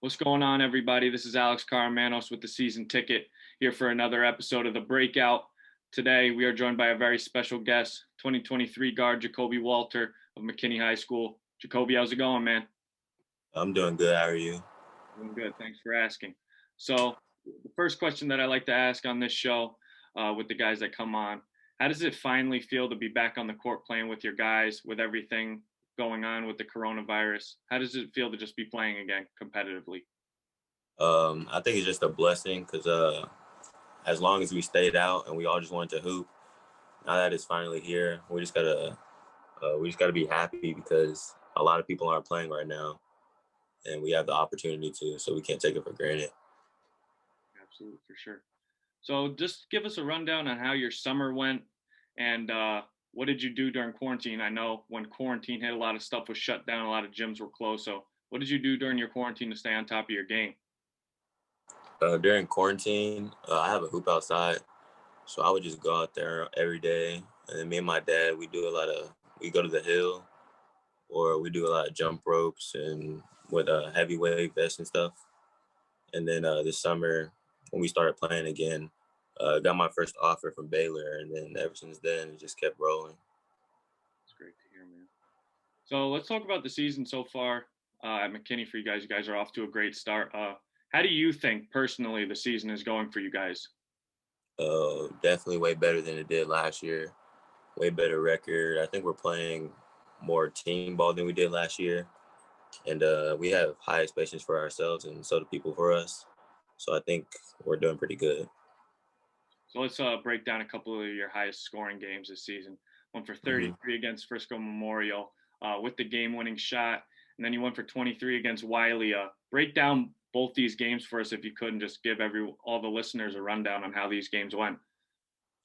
What's going on, everybody? This is Alex Karamanos with the Season Ticket here for another episode of the Breakout. Today, we are joined by a very special guest, 2023 guard Jacoby Walter of McKinney High School. Jacoby, how's it going, man? I'm doing good. How are you? Doing good. Thanks for asking. So, the first question that I like to ask on this show with the guys that come on, how does it finally feel to be back on the court playing with your guys with everything going on with the coronavirus? How does it feel to just be playing again competitively? I think it's just a blessing because as long as we stayed out and we all just wanted to hoop, now that it's finally here, we just gotta be happy because a lot of people aren't playing right now, and we have the opportunity to, so we can't take it for granted. Absolutely, for sure. So just give us a rundown on how your summer went and what did you do during quarantine? I know when quarantine hit, a lot of stuff was shut down, a lot of gyms were closed. So what did you do during your quarantine to stay on top of your game? During quarantine, I have a hoop outside, so I would just go out there every day, and then me and my dad, we go to the hill, or we do a lot of jump ropes and with heavy weight vests and stuff. And then this summer, when we started playing again, got my first offer from Baylor, and then ever since then, it just kept rolling. It's great to hear, man. So let's talk about the season so far at McKinney for you guys. You guys are off to a great start. How do you think personally the season is going for you guys? Definitely way better than it did last year. Way better record. I think we're playing more team ball than we did last year, and we have high expectations for ourselves, and so do people for us. So I think we're doing pretty good. So let's break down a couple of your highest scoring games this season. One for hmm 33 against Frisco Memorial with the game-winning shot, and then you went for 23 against Wiley. Break down both these games for us if you could, and just give all the listeners a rundown on how these games went.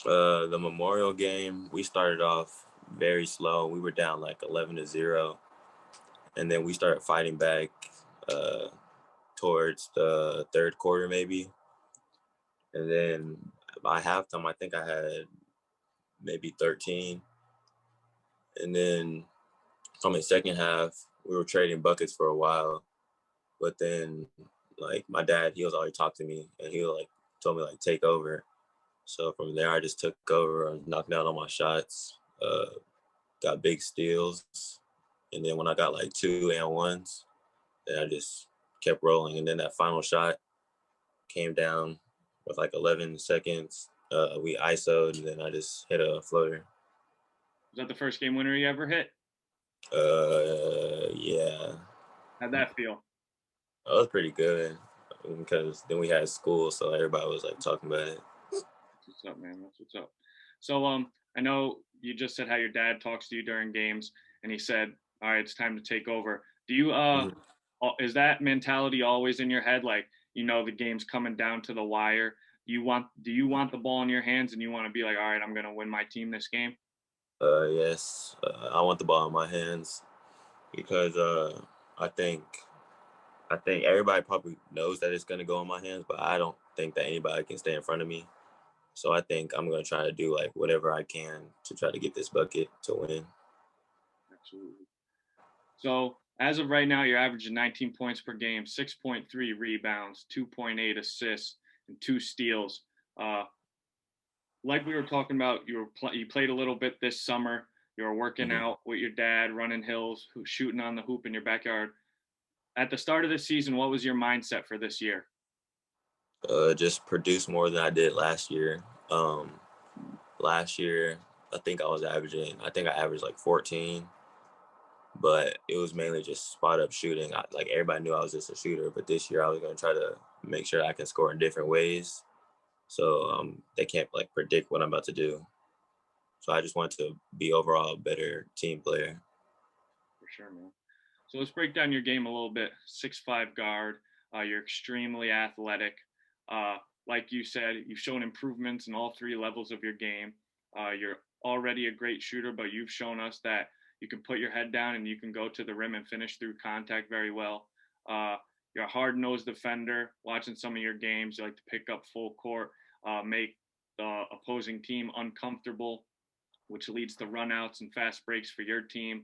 The Memorial game, we started off very slow. We were down like 11-0, and then we started fighting back uh, towards the third quarter maybe. And then by halftime, I think I had maybe 13. And then from the second half, we were trading buckets for a while. But then, like, my dad, he was already talking to me, and he like told me like take over. So from there, I just took over and knocked down all my shots. Got big steals, and then when I got like 2 and 1s, then I just kept rolling. And then that final shot came down with like 11 seconds. We ISO'd, and then I just hit a floater. Was that the first game winner you ever hit? Yeah, How'd that feel? that was pretty good because then we had school, so everybody was like talking about it. That's what's up, man. That's what's up. So I know you just said how your dad talks to you during games, and he said, "All right, it's time to take over." Do you Mhm. is that mentality always in your head? Like, the game's coming down to the wire. Do you want the ball in your hands and you want to be like, all right, I'm gonna win my team this game? Yes, I want the ball in my hands because I think I think everybody probably knows that it's gonna go in my hands, but I don't think that anybody can stay in front of me. So I think I'm gonna try to do like whatever I can to try to get this bucket to win. Absolutely. So as of right now, you're averaging 19 points per game, 6.3 rebounds, 2.8 assists, and 2 steals. Uh, like we were talking about, you played a little bit this summer. You were working hmm out with your dad, running hills, shooting on the hoop in your backyard. At the start of the season, what was your mindset for this year? Just produce more than I did last year. Last year, I think I averaged like 14, but it was mainly just spot up shooting. Like everybody knew I was just a shooter, but this year I was going to try to make sure I can score in different ways. So they can't like predict what I'm about to do. So I just want to be overall a better team player. For sure, man. So let's break down your game a little bit. 6'5" guard. You're extremely athletic. Uh, like you said, you've shown improvements in all three levels of your game. You're already a great shooter, but you've shown us that you can put your head down and you can go to the rim and finish through contact very well. Uh, you're a hard-nosed defender. Watching some of your games, you like to pick up full court, make the opposing team uncomfortable, which leads to runouts and fast breaks for your team.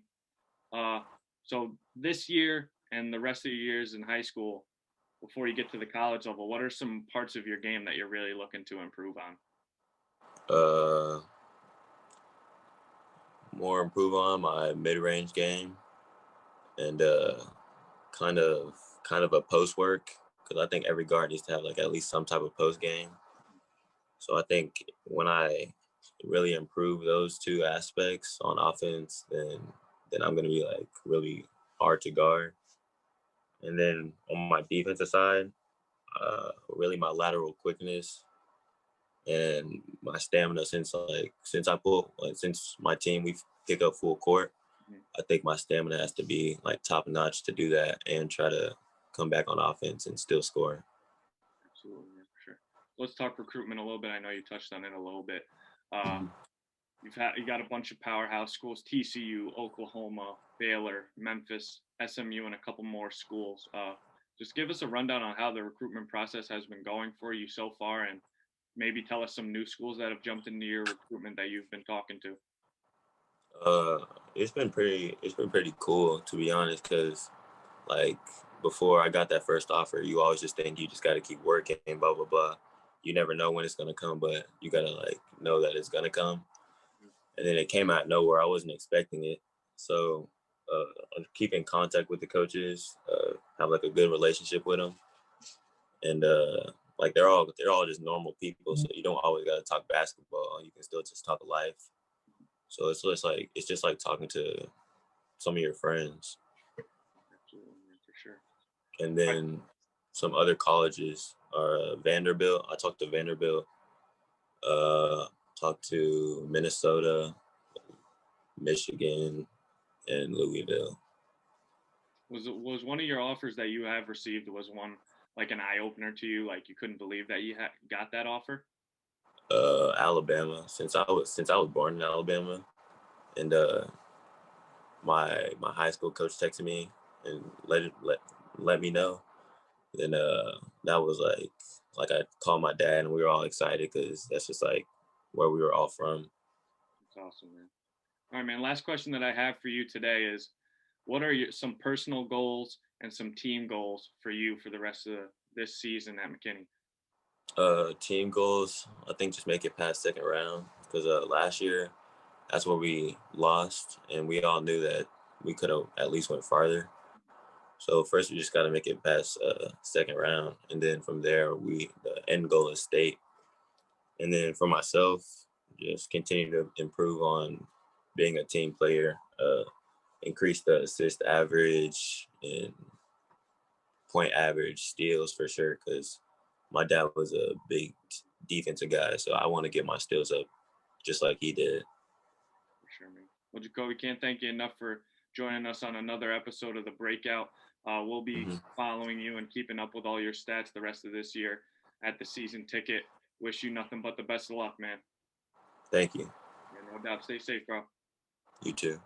So this year and the rest of your years in high school, before you get to the college level, what are some parts of your game that you're really looking to improve on? Uh, More improve on my mid-range game and kind of kind of a post work because I think every guard needs to have like at least some type of post game. So I think when I really improve those two aspects on offense, then I'm gonna be like really hard to guard. And then on my defensive side, really my lateral quickness and my stamina since my team we pick up full court. Mhm. I think my stamina has to be like top notch to do that and try to come back on offense and still score. Absolutely, yeah, for sure. Let's talk recruitment a little bit. I know you touched on it a little bit. Uh, Mhm. you got a bunch of powerhouse schools: TCU, Oklahoma, Baylor, Memphis, SMU, and a couple more schools. Just give us a rundown on how the recruitment process has been going for you so far, and maybe tell us some new schools that have jumped into your recruitment that you've been talking to. Uh, it's been pretty cool to be honest, because like before I got that first offer, you always just think you just got to keep working, blah blah blah. You never know when it's gonna come, but you gotta like know that it's gonna come. And then it came out of nowhere. I wasn't expecting it, so keep in contact with the coaches, have like a good relationship with them, and like they're all just normal people, so you don't always gotta talk basketball. You can still just talk life. So it's just like talking to some of your friends. Absolutely, yeah, for sure. And Right. then some other colleges are Vanderbilt. I talked to Vanderbilt. Uh, Talked to Minnesota, Michigan, and Louisville. Was one of your offers that you have received, was one like an eye opener to you? Like you couldn't believe that you got that offer? Alabama, since I was born in Alabama, and my high school coach texted me and let me know. Then that was like I called my dad and we were all excited because that's just like where we were all from. That's awesome, man. All right, man. Last question that I have for you today is, what are some personal goals and some team goals for you for the rest of this season at McKinney? Team goals, I think just make it past second round because last year that's where we lost and we all knew that we could have at least went farther. So first we just got to make it past second round, and then from there the end goal is state. And then for myself, just continue to improve on being a team player, increase the assist average and point average, steals for sure, because my dad was a big defensive guy, so I want to get my steals up just like he did. For sure, man. Well, Jacoby, can't thank you enough for joining us on another episode of the Breakout. We'll be Hmm. following you and keeping up with all your stats the rest of this year at the season ticket. Wish you nothing but the best of luck, man. Thank you. Yeah, no doubt. Stay safe, bro. You too.